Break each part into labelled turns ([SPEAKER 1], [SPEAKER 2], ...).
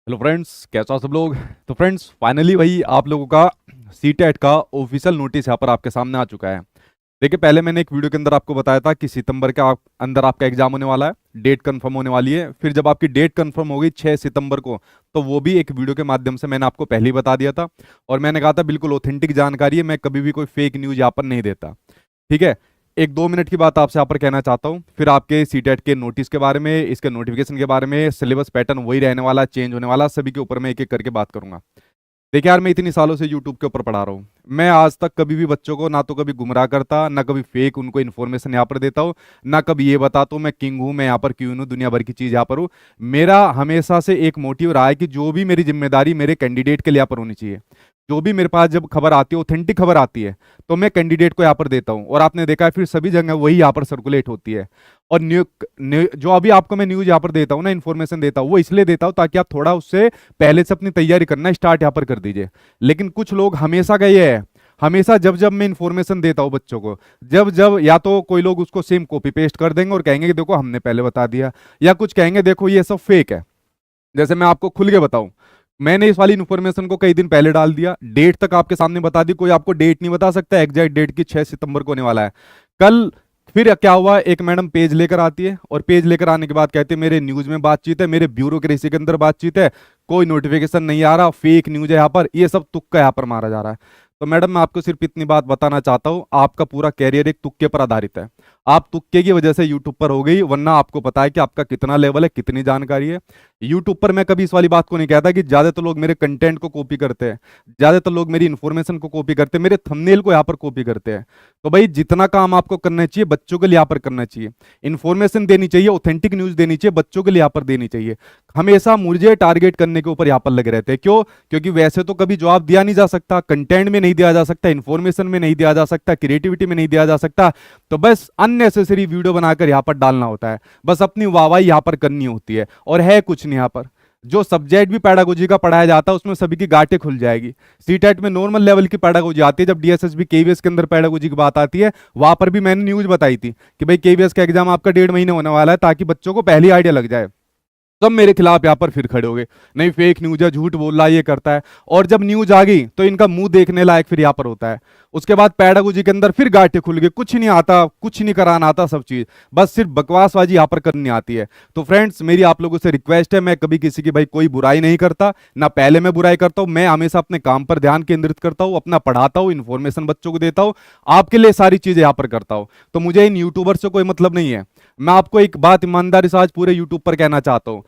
[SPEAKER 1] Hello friends, कैसा हो सब लोग। तो फ्रेंड्स फाइनली भाई आप लोगों का सीटेट का ऑफिशियल नोटिस यहाँ पर आपके सामने आ चुका है। देखिए, पहले मैंने एक वीडियो के अंदर आपको बताया था कि सितंबर के अंदर आपका एग्जाम होने वाला है, डेट कंफर्म होने वाली है। फिर जब आपकी डेट कंफर्म हो गई 6 सितंबर को, तो वो भी एक वीडियो के माध्यम से मैंने आपको पहले ही बता दिया था। और मैंने कहा था बिल्कुल ऑथेंटिक जानकारी है, मैं कभी भी कोई फेक न्यूज यहाँ पर नहीं देता। ठीक है। एक दो मिनट की बात आपसे यहाँ पर कहना चाहता हूँ, फिर आपके सीटेट के नोटिस के बारे में, इसके नोटिफिकेशन के बारे में, सिलेबस पैटर्न वही रहने वाला, चेंज होने वाला, सभी के ऊपर मैं एक एक करके बात करूंगा। देखिए यार, मैं इतनी सालों से यूट्यूब के ऊपर पढ़ा रहा हूँ। मैं आज तक कभी भी बच्चों को ना तो कभी गुमराह करता, ना कभी फेक उनको इन्फॉर्मेशन यहाँ पर देता हूँ, ना कभी ये बताता हूँ मैं किंग हूँ, मैं यहाँ पर क्यों हूँ, दुनिया भर की चीज़ यहाँ पर हूँ। मेरा हमेशा से एक मोटिव रहा है कि जो भी मेरी जिम्मेदारी मेरे कैंडिडेट के लिए यहाँ पर होनी चाहिए। जो भी मेरे पास जब खबर आती है, ऑथेंटिक खबर आती है, तो मैं कैंडिडेट को यहाँ पर देता हूँ। और आपने देखा है फिर सभी जगह वही यहाँ पर सर्कुलेट होती है। और जो अभी आपको मैं न्यूज यहाँ पर देता हूँ ना, इन्फॉर्मेशन देता हूँ, वो इसलिए देता हूँ ताकि आप थोड़ा उससे पहले से अपनी तैयारी करना स्टार्ट यहाँ पर कर दीजिए। लेकिन कुछ लोग हमेशा का ये है, हमेशा जब जब मैं इन्फॉर्मेशन देता हूँ बच्चों को, जब जब या तो कोई लोग उसको सेम कॉपी पेस्ट कर देंगे और कहेंगे कि देखो हमने पहले बता दिया, या कुछ कहेंगे देखो ये सब फेक है। जैसे मैं आपको खुल के बताऊं, मैंने इस वाली इन्फॉर्मेशन को कई दिन पहले डाल दिया, डेट तक आपके सामने बता दी, कोई आपको डेट नहीं बता सकता एग्जैक्ट डेट की 6 सितंबर को होने वाला है। कल फिर क्या हुआ, एक मैडम पेज लेकर आती है और पेज लेकर आने के बाद कहती है मेरे न्यूज में बातचीत है, मेरे ब्यूरोक्रेसी के अंदर बातचीत है, कोई नोटिफिकेशन नहीं आ रहा, फेक न्यूज है यहाँ पर, ये सब तुक्का यहाँ पर मारा जा रहा है। तो मैडम मैं आपको सिर्फ इतनी बात बताना चाहता हूँ, आपका पूरा कैरियर एक तुक्के पर आधारित है। आप तुक्के की वजह से यूट्यूब पर हो गई, वरना आपको पता है कि आपका कितना लेवल है, कितनी जानकारी है। यूट्यूब पर मैं कभी इस वाली बात को नहीं कहता कि ज्यादातर लोग मेरे कंटेंट को कॉपी करते हैं, ज्यादातर लोग मेरी इन्फॉर्मेशन को कॉपी करते हैं, मेरे थंबनेल को यहाँ पर कॉपी करते हैं। तो भाई जितना काम आपको करना चाहिए बच्चों के लिए यहाँ पर करना चाहिए, इन्फॉर्मेशन देनी चाहिए, ऑथेंटिक न्यूज देनी चाहिए, बच्चों के लिए यहाँ पर देनी चाहिए। हमेशा मुझे टारगेट करने के ऊपर यहाँ पर लगे रहते हैं। क्यों? क्योंकि वैसे तो कभी जवाब दिया नहीं जा सकता, कंटेंट में नहीं दिया जा सकता, इन्फॉर्मेशन में नहीं दिया जा सकता, क्रिएटिविटी में नहीं दिया जा सकता। तो बस अननेसेसरी वीडियो बनाकर यहाँ पर डालना होता है, बस अपनी वाहवाही यहाँ पर करनी होती है, और है कुछ नहीं यहाँ पर। जो सब्जेक्ट भी पैडागोजी का पढ़ाया जाता है उसमें सभी की गांठें खुल जाएगी। सीटेट में नॉर्मल लेवल की पैडागोजी आती है, जब डीएसएसबी केवीएस के अंदर पैडागोजी की बात आती है, वहां पर भी मैंने न्यूज बताई थी कि भाई केवीएस का एग्जाम आपका 1.5 महीने होने वाला है, ताकि बच्चों को पहली आइडिया लग जाए। सब मेरे खिलाफ यहाँ पर फिर खड़े हो गए, नहीं फेक न्यूज है, झूठ बोल रहा है, ये करता है। और जब न्यूज आ गई तो इनका मुंह देखने लायक फिर यहाँ पर होता है। उसके बाद पैडागोजी के अंदर फिर गांठें खुल गए, कुछ नहीं आता, कुछ नहीं कराना आता, सब चीज बस सिर्फ बकवासबाजी यहाँ पर करनी आती है। तो फ्रेंड्स मेरी आप लोगों से रिक्वेस्ट है, मैं कभी किसी की भाई कोई बुराई नहीं करता, ना पहले मैं बुराई करता हूँ, मैं हमेशा अपने काम पर ध्यान केंद्रित करता हूँ, अपना पढ़ाता हूँ, इन्फॉर्मेशन बच्चों को देता हूँ, आपके लिए सारी चीजें यहाँ पर करता हूँ। तो मुझे इन यूट्यूबर से कोई मतलब नहीं है। मैं आपको एक बात ईमानदारी से आज पूरे यूट्यूब पर कहना चाहता हूँ,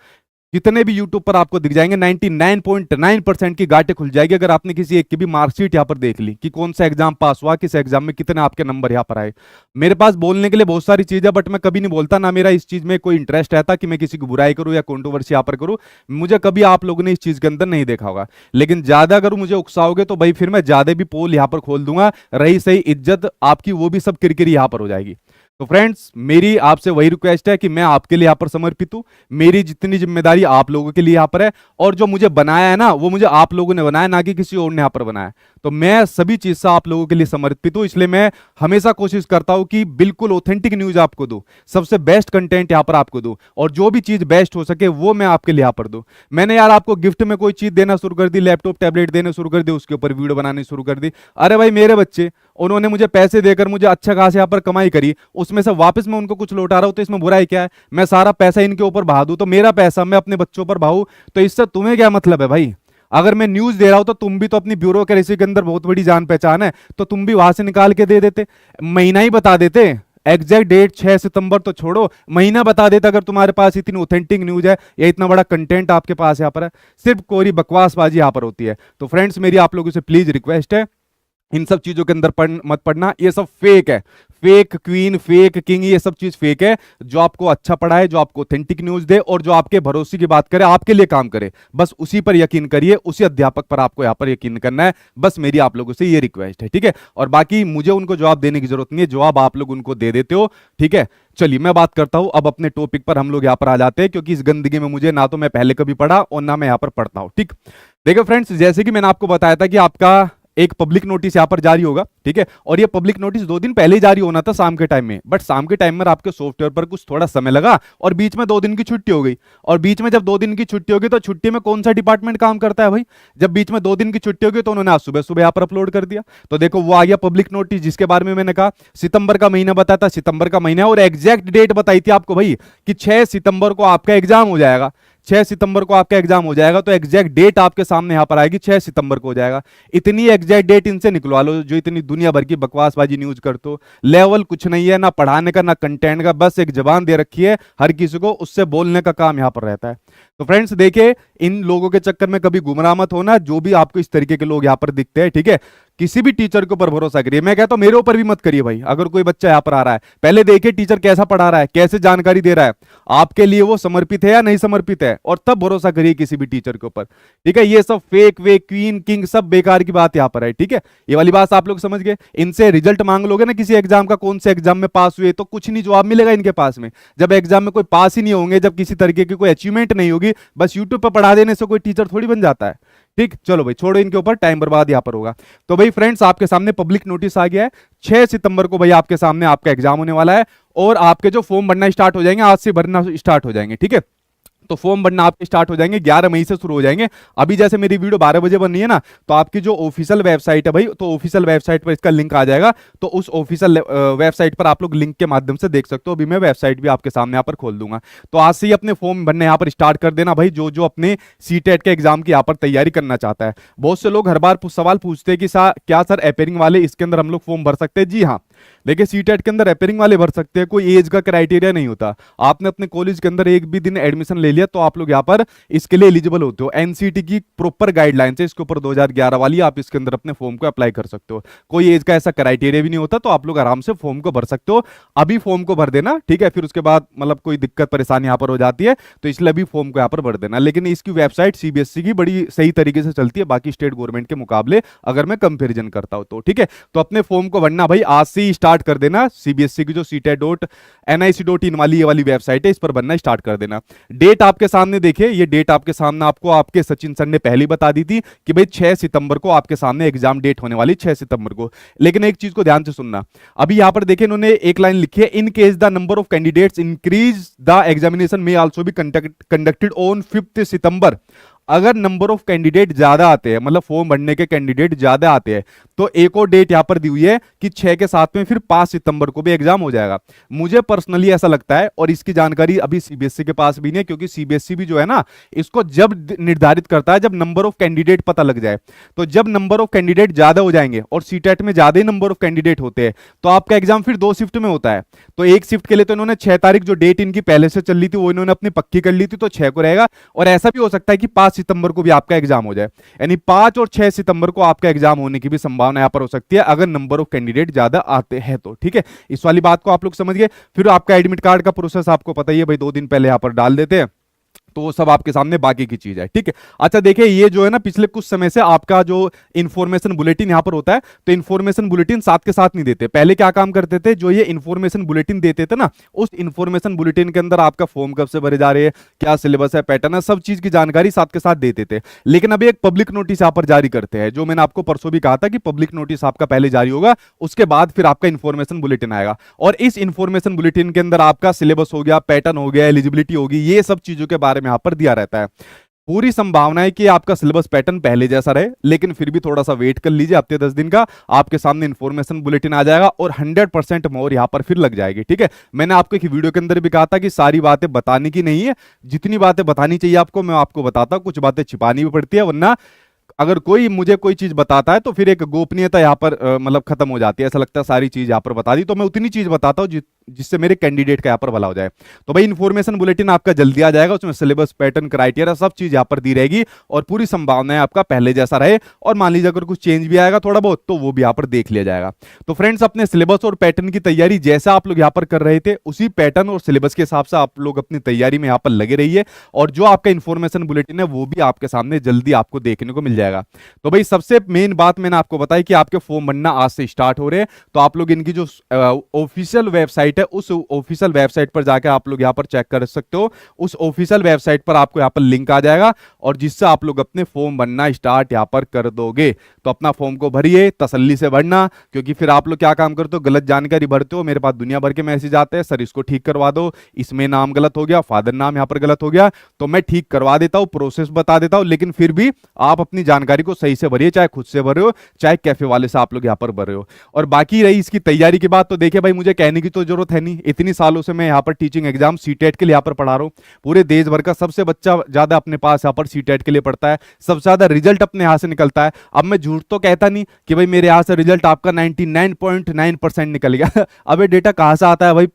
[SPEAKER 1] जितने भी यूट्यूब पर आपको दिख जाएंगे 99.9% की गांठें खुल जाएगी अगर आपने किसी एक की भी मार्कशीट यहां पर देख ली कि कौन सा एग्जाम पास हुआ, किस एग्जाम में कितने आपके नंबर यहां पर आए। मेरे पास बोलने के लिए बहुत सारी चीज है, बट मैं कभी नहीं बोलता, ना मेरा इस चीज में कोई इंटरेस्ट रहता कि मैं किसी की बुराई करूं या कंट्रोवर्सी यहां पर करूं। मुझे कभी आप लोगों ने इस चीज के अंदर नहीं देखा होगा। लेकिन ज्यादा अगर मुझे उकसाओगे तो भाई फिर मैं ज्यादा भी पोल यहां पर खोल दूंगा, रही सही इज्जत आपकी वो भी सब किरकिरी यहां पर हो जाएगी। तो फ्रेंड्स मेरी आपसे वही रिक्वेस्ट है कि मैं आपके लिए यहाँ पर समर्पित हूँ, मेरी जितनी जिम्मेदारी आप लोगों के लिए यहाँ पर है, और जो मुझे बनाया है ना वो मुझे आप लोगों ने बनाया, ना कि किसी और ने यहाँ पर बनाया। तो मैं सभी चीज से आप लोगों के लिए समर्पित हूँ, इसलिए मैं हमेशा कोशिश करता हूँ कि बिल्कुल ऑथेंटिक न्यूज आपको दूं, सबसे बेस्ट कंटेंट यहाँ पर आपको दूं, और जो भी चीज बेस्ट हो सके वो मैं आपके लिए यहाँ पर दूं। मैंने यार आपको गिफ्ट में कोई चीज देना शुरू कर दी, लैपटॉप टैबलेट देना शुरू कर दी, उसके ऊपर वीडियो बनानी शुरू कर दी। अरे भाई मेरे बच्चे, उन्होंने मुझे पैसे देकर मुझे अच्छा खासा यहाँ पर कमाई करी, उसमें से वापस मैं उनको कुछ लौटा रहा हूं, तो इसमें बुराई क्या है? मैं सारा पैसा इनके ऊपर बहा दूं, तो मेरा पैसा मैं अपने बच्चों पर बहाऊं, तो इससे तुम्हें क्या मतलब है भाई? अगर मैं न्यूज दे रहा हूं तो तुम भी तो अपनी ब्यूरोक्रेसी के अंदर बहुत बड़ी जान पहचान है, तो तुम भी वहां से निकाल के दे देते, महीना ही बता देते। एग्जैक्ट डेट 6 सितंबर तो छोड़ो, महीना बता देता अगर तुम्हारे पास इतनी ऑथेंटिक न्यूज है या इतना बड़ा कंटेंट आपके पास यहाँ पर है। सिर्फ कोई बकवासबाजी यहाँ पर होती है। तो फ्रेंड्स मेरी आप लोगों से प्लीज रिक्वेस्ट है, इन सब चीजों के अंदर मत पढ़ना, ये सब फेक है। फेक क्वीन, फेक किंग, ये सब चीज फेक है। जो आपको अच्छा पढ़ाए, जो आपको ऑथेंटिक न्यूज दे, और जो आपके भरोसे की बात करे, आपके लिए काम करे, बस उसी पर यकीन करिए, उसी अध्यापक पर आपको यहां पर यकीन करना है। बस मेरी आप लोगों से ये रिक्वेस्ट है, ठीक है? और बाकी मुझे उनको जवाब देने की जरूरत नहीं है, जवाब आप लोग उनको दे देते हो, ठीक है? चलिए मैं बात करता हूं अब अपने टॉपिक पर, हम लोग यहां पर आ जाते हैं, क्योंकि इस गंदगी में मुझे ना तो मैं पहले कभी पढ़ा और ना मैं यहां पर पढ़ता हूं, ठीक? देखो फ्रेंड्स, जैसे कि मैंने आपको बताया था कि आपका एक पब्लिक नोटिस यहाँ पर जारी होगा, ठीक है। और ये पब्लिक नोटिस 2 दिन पहले ही जारी होना था शाम के टाइम में, बट शाम के टाइम में आपके सॉफ्टवेयर पर कुछ थोड़ा समय लगा और बीच में 2 दिन की छुट्टी हो गई। और बीच में जब 2 दिन की छुट्टी होगी तो छुट्टी में कौन सा डिपार्टमेंट काम करता है भाई? जब बीच में 2 दिन की छुट्टी होगी तो उन्होंने आज सुबह सुबह यहाँ पर अपलोड कर दिया। तो देखो वो आ गया पब्लिक नोटिस, जिसके बारे में मैंने कहा सितंबर का महीना बताया था, सितंबर का महीना, और एग्जैक्ट डेट बताई थी आपको भाई कि 6 सितंबर को आपका एग्जाम हो जाएगा। 6 सितंबर को आपका एग्जाम हो जाएगा, तो एग्जैक्ट डेट आपके सामने यहां पर आएगी, 6 सितंबर को हो जाएगा। इतनी एग्जैक्ट डेट इनसे निकलवा लो जो इतनी दुनिया भर की बकवासबाजी न्यूज करते हो। लेवल कुछ नहीं है, ना पढ़ाने का ना कंटेंट का, बस एक जबान दे रखी है हर किसी को, उससे बोलने का काम यहां पर रहता है। तो फ्रेंड्स देखिए, इन लोगों के चक्कर में कभी गुमराह मत होना, जो भी आपको इस तरीके के लोग यहां पर दिखते हैं, ठीक है। किसी भी टीचर के ऊपर भरोसा करिए, मैं कहता हूं मेरे ऊपर भी मत करिए भाई। अगर कोई बच्चा यहां पर आ रहा है, पहले देखिए टीचर कैसा पढ़ा रहा है, कैसे जानकारी दे रहा है, आपके लिए वो समर्पित है या नहीं समर्पित है, और तब भरोसा करिए किसी भी टीचर के ऊपर, ठीक है। ये सब फेक वेक क्वीन किंग सब बेकार की बात यहां पर है, ठीक है। ये वाली बात आप लोग समझ गए। इनसे रिजल्ट मांग लोगे ना किसी एग्जाम का, कौन से एग्जाम में पास हुए, तो कुछ नहीं जवाब मिलेगा इनके पास में। जब एग्जाम में कोई पास ही नहीं होंगे, जब किसी तरीके की कोई अचीवमेंट नहीं होगी, बस यूट्यूब पर पढ़ा देने से कोई टीचर थोड़ी बन जाता है, ठीक। चलो भाई छोड़ो इनके ऊपर, टाइम बर्बाद यहां पर होगा। तो भाई फ्रेंड्स आपके सामने पब्लिक नोटिस आ गया है, 6 सितंबर को भाई आपके सामने आपका एग्जाम होने वाला है, और आपके जो फॉर्म भरना स्टार्ट हो जाएंगे, आज से भरना स्टार्ट हो जाएंगे, ठीक है। तो फॉर्म भरना आपके स्टार्ट हो जाएंगे, 11 मई से शुरू हो जाएंगे। अभी जैसे मेरी वीडियो 12 बजे बन रही है ना, तो आपकी जो ऑफिशियल वेबसाइट है भाई, तो ऑफिशियल वेबसाइट पर इसका लिंक आ जाएगा, तो उस ऑफिशियल वेबसाइट पर आप लोग लिंक के माध्यम से देख सकते हो। अभी मैं वेबसाइट भी आपके सामने यहाँ पर खोल दूंगा। तो आज से ही अपने फॉर्म भरने यहाँ पर स्टार्ट कर देना भाई, जो जो अपने सीटेट के एग्जाम की यहाँ पर तैयारी करना चाहता है। बहुत से लोग हर बार सवाल पूछते हैं कि क्या सर अपेयरिंग वाले इसके अंदर हम लोग फॉर्म भर सकते हैं? जी हाँ, देखिए सीटेट के अंदर अपेयरिंग वाले भर सकते हैं, कोई एज का क्राइटेरिया नहीं होता। आपने अपने कॉलेज के अंदर एक भी दिन एडमिशन ले लिया तो आप लोग यहाँ पर इसके लिए एलिजिबल होते हो। एनसीटी की प्रॉपर गाइडलाइंस है इसके ऊपर 2011 वाली, आप इसके अंदर अपने फॉर्म को अप्लाई कर सकते हो। कोई एज का ऐसा क्राइटेरिया भी नहीं होता, तो आप लोग आराम से फॉर्म को भर सकते हो। अभी फॉर्म को भर देना, ठीक है, फिर उसके बाद मतलब कोई दिक्कत परेशानी यहाँ पर हो जाती है, तो इसलिए अभी फॉर्म को यहाँ पर भर देना। लेकिन इसकी वेबसाइट सीबीएसई की बड़ी सही तरीके से चलती है बाकी स्टेट गवर्नमेंट के मुकाबले, अगर मैं कंपेरिजन करता हूं तो, ठीक है। तो अपने फॉर्म को भरना भाई आज से ही स्टार्ट कर देना। सीबीएसई की जो CTET.nic.in वाली ये वाली वेबसाइट है, इस पर बनना स्टार्ट कर देना। डेट आपके सामने देखिए, ये डेट आपके सामने आपको आपके सचिन सर ने पहले बता दी थी कि भाई 6 सितंबर को आपके सामने एग्जाम डेट होने वाली, 6 सितंबर को। लेकिन एक चीज को ध्यान से सुनना, अभी यहां पर देखिए इन्होंने एक लाइन लिखी है, in case the number of candidates increase the examination में आल्सो बी कंडक्टेड ऑन 5 सितंबर। अगर नंबर ऑफ कैंडिडेट ज्यादा आते हैं, मतलब फॉर्म भरने के कैंडिडेट ज्यादा आते हैं, तो एक और डेट यहां पर दी हुई है कि 6 के साथ में फिर 5 सितंबर को भी एग्जाम हो जाएगा। मुझे पर्सनली ऐसा लगता है, और इसकी जानकारी अभी सीबीएसई के पास भी नहीं है, क्योंकि सीबीएसई भी जो है ना, इसको जब निर्धारित करता है जब नंबर ऑफ कैंडिडेट पता लग जाए। तो जब नंबर ऑफ कैंडिडेट ज्यादा हो जाएंगे और सीटेट में ज्यादा ही नंबर ऑफ कैंडिडेट होते हैं, तो आपका एग्जाम फिर 2 शिफ्ट में होता है। तो एक शिफ्ट के लिए तो इन्होंने 6 तारीख जो डेट इनकी पहले से चल रही थी वो इन्होंने अपनी पक्की कर ली थी, तो 6 को रहेगा। और ऐसा भी हो सकता है कि 5 सितंबर को भी आपका एग्जाम हो जाए, यानी 5 और 6 सितंबर को आपका एग्जाम होने की भी संभावना यहां पर हो सकती है, अगर नंबर ऑफ कैंडिडेट ज्यादा आते हैं तो, ठीक है। इस वाली बात को आप लोग समझ गए। फिर आपका एडमिट कार्ड का प्रोसेस आपको पता ही है भाई, 2 दिन पहले यहां पर डाल देते हैं, तो वो सब आपके सामने बाकी की चीज है, ठीक है। अच्छा देखिए, ये जो है ना पिछले कुछ समय से आपका जो इन्फॉर्मेशन बुलेटिन यहां पर होता है, तो इन्फॉर्मेशन बुलेटिन साथ के साथ नहीं देते। पहले क्या काम करते थे, जो ये इन्फॉर्मेशन बुलेटिन देते थे ना, उस इन्फॉर्मेशन बुलेटिन के अंदर आपका फॉर्म कब से भरे जा रहे हैं, क्या सिलेबस है, पैटर्न है, सब चीज की जानकारी साथ के साथ देते थे। लेकिन अभी एक पब्लिक नोटिस यहां पर जारी करते हैं, जो मैंने आपको परसों भी कहा था कि पब्लिक नोटिस आपका पहले जारी होगा, उसके बाद फिर आपका इन्फॉर्मेशन बुलेटिन आएगा। और इस इन्फॉर्मेशन बुलेटिन के अंदर आपका सिलेबस हो गया, पैटर्न हो गया, एलिजिबिलिटी होगी, ये सब चीजों के बारे में यहां पर दिया रहता है। पूरी संभावना है कि आपका सिलेबस पैटर्न पहले जैसा रहे, लेकिन फिर भी थोड़ा सा वेट कर लीजिए, हफ्ते 10 दिन का आपके सामने इन्फॉर्मेशन बुलेटिन आ जाएगा और 100% मोहर यहां पर फिर लग जाएगी, ठीक है। मैंने आपको एक वीडियो के अंदर भी कहा था कि सारी बातें बताने की नहीं है, जितनी बातें बतानी चाहिए आपको मैं आपको बताता हूं, कुछ बातें छिपानी भी पड़ती है, वरना अगर कोई मुझे कोई चीज बताता है तो फिर एक गोपनीयता यहाँ पर मतलब खत्म हो जाती है। ऐसा लगता है सारी चीज यहाँ पर बता दी, तो मैं उतनी चीज बताता हूँ जिससे मेरे कैंडिडेट का यहाँ पर भला हो जाए। तो भाई इन्फॉर्मेशन बुलेटिन आपका जल्दी आ जाएगा, उसमें सिलेबस, पैटर्न, क्राइटेरिया सब चीज यहाँ पर दी रहेगी और पूरी संभावना है आपका पहले जैसा रहे। और मान लीजिए अगर कुछ चेंज भी आएगा थोड़ा बहुत, तो वो भी यहाँ पर देख लिया जाएगा। तो फ्रेंड्स, अपने सिलेबस और पैटर्न की तैयारी जैसा आप लोग यहाँ पर कर रहे थे, उसी पैटर्न और सिलेबस के हिसाब से आप लोग अपनी तैयारी में यहाँ पर लगे रहिए, और जो आपका इन्फॉर्मेशन बुलेटिन है वो भी आपके सामने जल्दी आपको देखने को मिल जाएगा। तो भाई सबसे मेन बात मैंने आपको बताई कि आपके फॉर्म बनना आज से स्टार्ट हो रहे हैं, तो आप लोग इनकी जो ऑफिशियल वेबसाइट वेबसाइट है, उस ऑफिशियल वेबसाइट पर जाकर आप लोग यहाँ पर चेक कर सकते हो। उस ऑफिशियल वेबसाइट पर आपको यहाँ पर लिंक आ जाएगा और जिससे आप लोग अपने फॉर्म भरना स्टार्ट यहाँ पर कर दोगे। तो अपना फॉर्म को भरिए, तसल्ली से भरना, क्योंकि फिर आप लोग क्या काम करते हो, गलत जानकारी भरते हो। मेरे पास दुनिया भर के मैसेज आते हैं, सर इसको ठीक करवा दो, इसमें नाम गलत हो गया, फादर नाम यहाँ पर गलत हो गया, तो मैं ठीक करवा देता हूँ, प्रोसेस बता देता हूँ। लेकिन फिर भी आप अपनी जानकारी को सही से भरिए, चाहे खुद से भरे हो चाहे कैफे वाले से आप लोग यहाँ पर भरे हो। और बाकी रही इसकी तैयारी की बात, तो देखिए भाई मुझे कहने की तो जरूरत है नहीं, इतनी सालों से मैं यहाँ पर टीचिंग एग्जाम सीटेट के लिए यहाँ पर पढ़ा रहा हूँ। पूरे देश भर का सबसे बच्चा ज्यादा अपने पास यहाँ पर सीटेट के लिए पढ़ता है, सबसे ज्यादा रिजल्ट अपने यहाँ से निकलता है। अब मैं झूठ तो कहता नहीं कि भाई मेरे यहाँ से रिजल्ट आपका 99.9% निकल गया। अबे डेटा कहाँ से आता है भाई,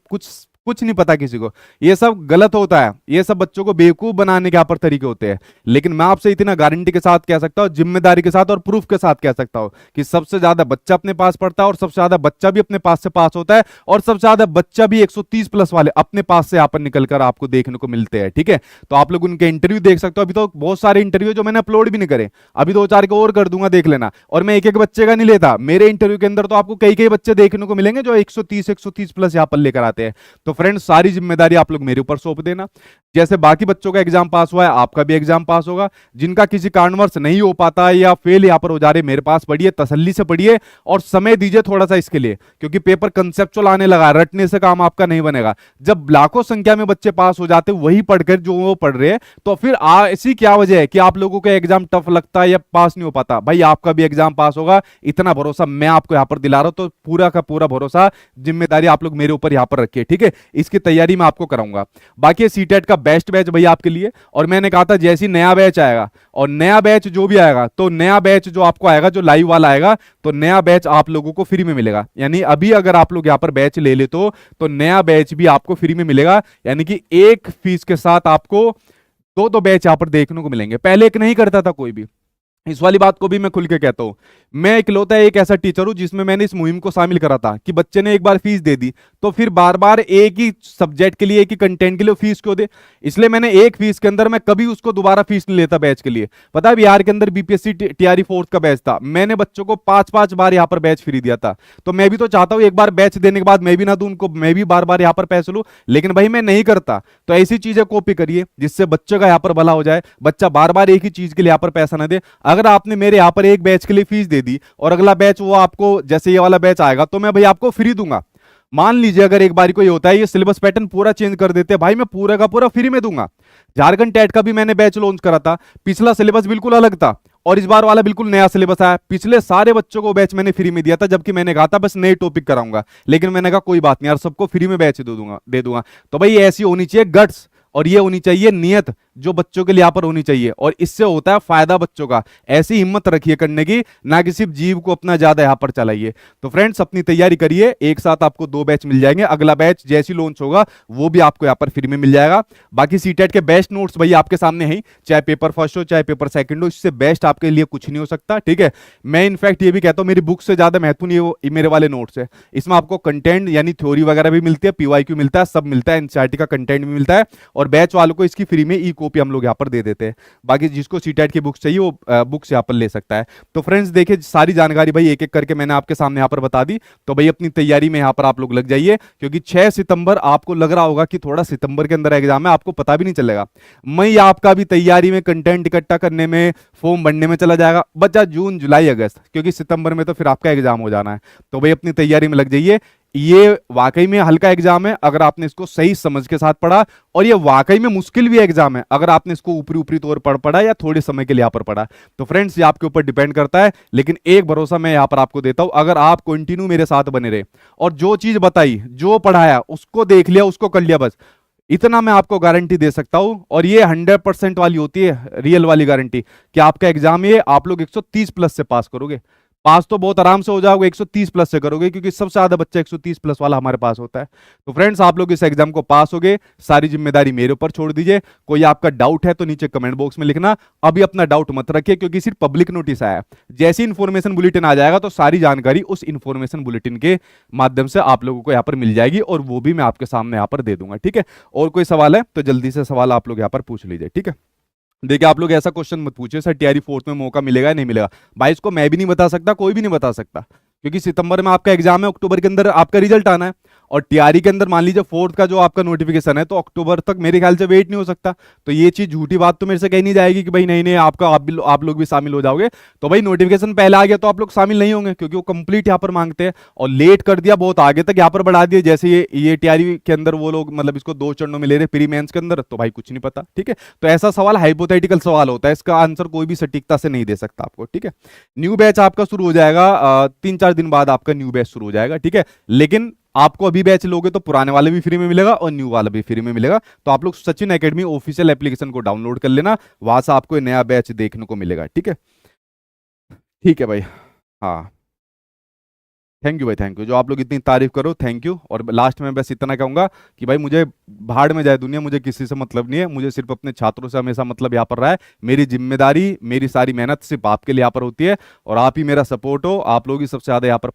[SPEAKER 1] कुछ नहीं पता किसी को, ये सब गलत होता है, ये सब बच्चों को बेवकूफ बनाने के यहाँ पर तरीके होते हैं। लेकिन मैं आपसे इतना गारंटी के साथ कह सकता हूँ, जिम्मेदारी के साथ और प्रूफ के साथ कह सकता हूँ कि सबसे ज्यादा बच्चा अपने पास पढ़ता है और सबसे ज्यादा बच्चा भी अपने पास से पास होता है और सबसे ज्यादा बच्चा भी 130 प्लस वाले अपने पास से यहाँ पर निकलकर आपको देखने को मिलते हैं। ठीक है, तो आप लोग उनके इंटरव्यू देख सकते हो। अभी तो बहुत सारे इंटरव्यू जो मैंने अपलोड भी नहीं करे, अभी 2-4 को और कर दूंगा, देख लेना। और मैं एक एक बच्चे का नहीं लेता, मेरे इंटरव्यू के अंदर तो आपको कई कई बच्चे देखने को मिलेंगे जो 130 प्लस यहाँ पर लेकर आते हैं। तो फ्रेंड्स सारी जिम्मेदारी आप लोग मेरे ऊपर सौंप देना। जैसे बाकी बच्चों का एग्जाम पास हुआ है, आपका भी एग्जाम पास होगा। जिनका किसी कारणवश नहीं हो पाता या फेल यहां पर हो जा रहे, मेरे पास पढ़िए, तसल्ली से पढ़िए और समय दीजिए थोड़ा सा इसके लिए, क्योंकि पेपर कंसेप्चुअल आने लगा, रटने से काम आपका नहीं बनेगा। जब लाखों संख्या में बच्चे पास हो जाते वही पढ़कर जो वो पढ़ रहे हैं, तो फिर ऐसी क्या वजह है कि आप लोगों का एग्जाम टफ लगता है या पास नहीं हो पाता? भाई आपका भी एग्जाम पास होगा, इतना भरोसा मैं आपको यहां पर दिला रहा हूं। तो पूरा का पूरा भरोसा, जिम्मेदारी आप लोग मेरे ऊपर यहां पर रखिए। ठीक है, इसकी तैयारी मैं आपको कराऊंगा। बाकी सीटेट का बेस्ट बैच भैया आपके लिए, और मैंने कहा था जैसे ही नया बैच आएगा, और नया बैच जो भी आएगा, तो नया बैच जो आपको आएगा, जो लाइव वाला आएगा, तो नया बैच आप लोगों को फ्री में मिलेगा। यानी अभी अगर आप लोग यहां पर बैच ले ले तो नया बैच भी आपको फ्री में मिलेगा। यानी कि एक फीस के साथ आपको दो बैच यहां पर देखने को मिलेंगे। पहले एक नहीं करता था कोई भी, इस वाली बात को भी मैं खुल के कहता हूं। मैं इकलौता एक ऐसा टीचर हूं जिसमें मैंने इस मुहिम को शामिल करा था कि बच्चे ने एक बार फीस दे दी तो फिर बार बार एक ही सब्जेक्ट के लिए, एक ही कंटेंट के लिए फीस क्यों दे। इसलिए मैंने एक फीस के अंदर मैं कभी उसको दोबारा फीस नहीं लेता बैच के लिए। पता है बिहार के अंदर बीपीएससी टीआरई 4th का बैच था, मैंने बच्चों को 5-5 बार यहां पर बैच फ्री दिया था। तो मैं भी तो चाहता हूं एक बार बैच देने के बाद मैं भी ना दूं उनको, मैं भी बार बार यहां पर पैसे लूं, लेकिन भाई मैं नहीं करता। तो ऐसी चीजें कॉपी करिए जिससे बच्चे का यहां पर भला हो जाए, बच्चा बार बार एक ही चीज के लिए यहां पर पैसा ना दे। अगर आपने मेरे यहां पर एक बैच के लिए फीस दे दी और अगला बैच वो आपको, जैसे ये वाला बैच आएगा, तो मैं भाई आपको फ्री दूंगा। मान लीजिए अगर एक बार को ये होता है, ये सिलेबस पैटर्न पूरा चेंज कर देते हैं, भाई मैं पूरा का पूरा फ्री में दूंगा। झारखंड टेट का भी मैंने बैच लॉन्च करा था, पिछला सिलेबस बिल्कुल अलग था और इस बार वाला बिल्कुल नया सिलेबस आया। पिछले सारे बच्चों को बैच मैंने फ्री में दिया था, जबकि मैंने कहा था बस नए टॉपिक कराऊंगा, लेकिन मैंने कहा कोई बात नहीं यार, सबको फ्री में बैच दे दूंगा। तो भाई ऐसी होनी चाहिए गट्स, और ये होनी चाहिए नियत जो बच्चों के लिए यहां पर होनी चाहिए, और इससे होता है फायदा बच्चों का। ऐसी हिम्मत रखिए करने की, ना कि सिर्फ जीव को अपना ज्यादा यहां पर चलाइए। तो फ्रेंड्स अपनी तैयारी करिए, एक साथ आपको 2 बैच मिल जाएंगे। अगला बैच जैसी लॉन्च होगा वो भी आपको यहां पर फ्री में मिल जाएगा। बाकी सीटेट के बेस्ट नोट्स भाई आपके सामने है, चाहे पेपर फर्स्ट हो चाहे पेपर सेकंड हो, इससे बेस्ट आपके लिए कुछ नहीं हो सकता। ठीक है, मैं इनफैक्ट ये भी कहता हूं मेरी बुक से ज्यादा महत्वपूर्ण मेरे वाले नोट्स है। इसमें आपको कंटेंट यानी थ्योरी वगैरह भी मिलती है, पीवाईक्यू मिलता है, सब मिलता है, एनसीईआरटी का कंटेंट भी मिलता है, और बैच वालों को इसकी फ्री में ई कॉपी हम लोग यहाँ पर दे देते हैं। बाकी जिसको सीटेट की बुक्स चाहिए वो बुक्स यहाँ पर ले सकता है। तो फ्रेंड्स देखिए सारी जानकारी भाई एक एक करके मैंने आपके सामने यहाँ पर बता दी। तो भाई अपनी तैयारी में यहाँ पर आप लोग लग जाइए, क्योंकि 6 सितंबर आपको लग रहा होगा कि थोड़ा सितंबर के अंदर एग्जाम है, आपको पता भी नहीं चलेगा। मई आपका भी तैयारी में, कंटेंट इकट्ठा करने में, फॉर्म भरने में चला जाएगा, बचा जून जुलाई अगस्त, क्योंकि सितंबर में तो फिर आपका एग्जाम हो जाना है। तो भाई अपनी तैयारी में लग जाइए। ये वाकई में हल्का एग्जाम है अगर आपने इसको सही समझ के साथ पढ़ा, और ये वाकई में मुश्किल भी एग्जाम है अगर आपने इसको ऊपरी ऊपरी तौर पर पढ़ा या थोड़े समय के लिए यहाँ पर पढ़ा। तो फ्रेंड्स ये आपके ऊपर डिपेंड करता है, लेकिन एक भरोसा मैं यहाँ पर आपको देता हूं, अगर आप कंटिन्यू मेरे साथ बने रहे और जो चीज बताई, जो पढ़ाया उसको देख लिया, उसको कर लिया, बस इतना मैं आपको गारंटी दे सकता हूं। और ये 100% वाली होती है, रियल वाली गारंटी, कि आपका एग्जाम ये आप लोग 130 प्लस से पास करोगे। पास तो बहुत आराम से हो जाओगे, 130 प्लस से करोगे, क्योंकि सबसे ज्यादा बच्चा 130 प्लस वाला हमारे पास होता है। तो फ्रेंड्स आप लोग इस एग्जाम को पास होगे, सारी जिम्मेदारी मेरे ऊपर छोड़ दीजिए। कोई आपका डाउट है तो नीचे कमेंट बॉक्स में लिखना। अभी अपना डाउट मत रखिए, क्योंकि सिर्फ पब्लिक नोटिस आया, जैसी इंफॉर्मेशन बुलेटिन आ जाएगा तो सारी जानकारी उस इंफॉर्मेशन बुलेटिन के माध्यम से आप लोगों को यहाँ पर मिल जाएगी, और वो भी मैं आपके सामने यहाँ पर दे दूंगा। ठीक है, और कोई सवाल है तो जल्दी से सवाल आप लोग यहाँ पर पूछ लीजिए। ठीक है, देखिए आप लोग ऐसा क्वेश्चन मत पूछिए सर टीआरई 4th में मौका मिलेगा या नहीं मिलेगा। भाई इसको मैं भी नहीं बता सकता, कोई भी नहीं बता सकता, क्योंकि सितंबर में आपका एग्जाम है, अक्टूबर के अंदर आपका रिजल्ट आना है, और टीआरई के अंदर मान लीजिए 4th का जो आपका नोटिफिकेशन है तो अक्टूबर तक मेरे ख्याल से वेट नहीं हो सकता। तो ये चीज झूठी बात तो मेरे से कही नहीं जाएगी कि भाई नहीं नहीं आपका आप लोग भी शामिल हो जाओगे। तो भाई नोटिफिकेशन पहले आ गया तो आप लोग शामिल नहीं होंगे, क्योंकि वो कंप्लीट यहाँ पर मांगते हैं, और लेट कर दिया बहुत आगे तक यहाँ पर बढ़ा दिया। जैसे ये टीआरई के अंदर वो लोग मतलब इसको 2 चरणों में ले रहे प्री मेंस के अंदर, तो भाई कुछ नहीं पता। ठीक है, तो ऐसा सवाल हाइपोथेटिकल सवाल होता है, इसका आंसर कोई भी सटीकता से नहीं दे सकता आपको। ठीक है, न्यू बैच आपका शुरू हो जाएगा 3-4 दिन बाद आपका न्यू बैच शुरू हो जाएगा। ठीक है, लेकिन आपको अभी बैच लोगे तो पुराने वाले भी फ्री में मिलेगा और न्यू वाला भी फ्री में मिलेगा। तो आप लोग सचिन एकेडमी ऑफिशियल एप्लीकेशन को डाउनलोड कर लेना, वहां से आपको नया बैच देखने को मिलेगा। ठीक है, ठीक है भाई। हाँ, थैंक यू भाई, थैंक यू, जो आप लोग इतनी तारीफ करो, थैंक यू। और लास्ट में बस इतना कहूंगा कि भाई मुझे भाड़ में जाए दुनिया, मुझे किसी से मतलब नहीं है, मुझे सिर्फ अपने छात्रों से हमेशा मतलब यहाँ पर रहा है। मेरी जिम्मेदारी, मेरी सारी मेहनत सिर्फ आपके लिए यहाँ पर होती है, और आप ही मेरा सपोर्ट हो, आप लोग ही सबसे ज्यादा यहाँ पर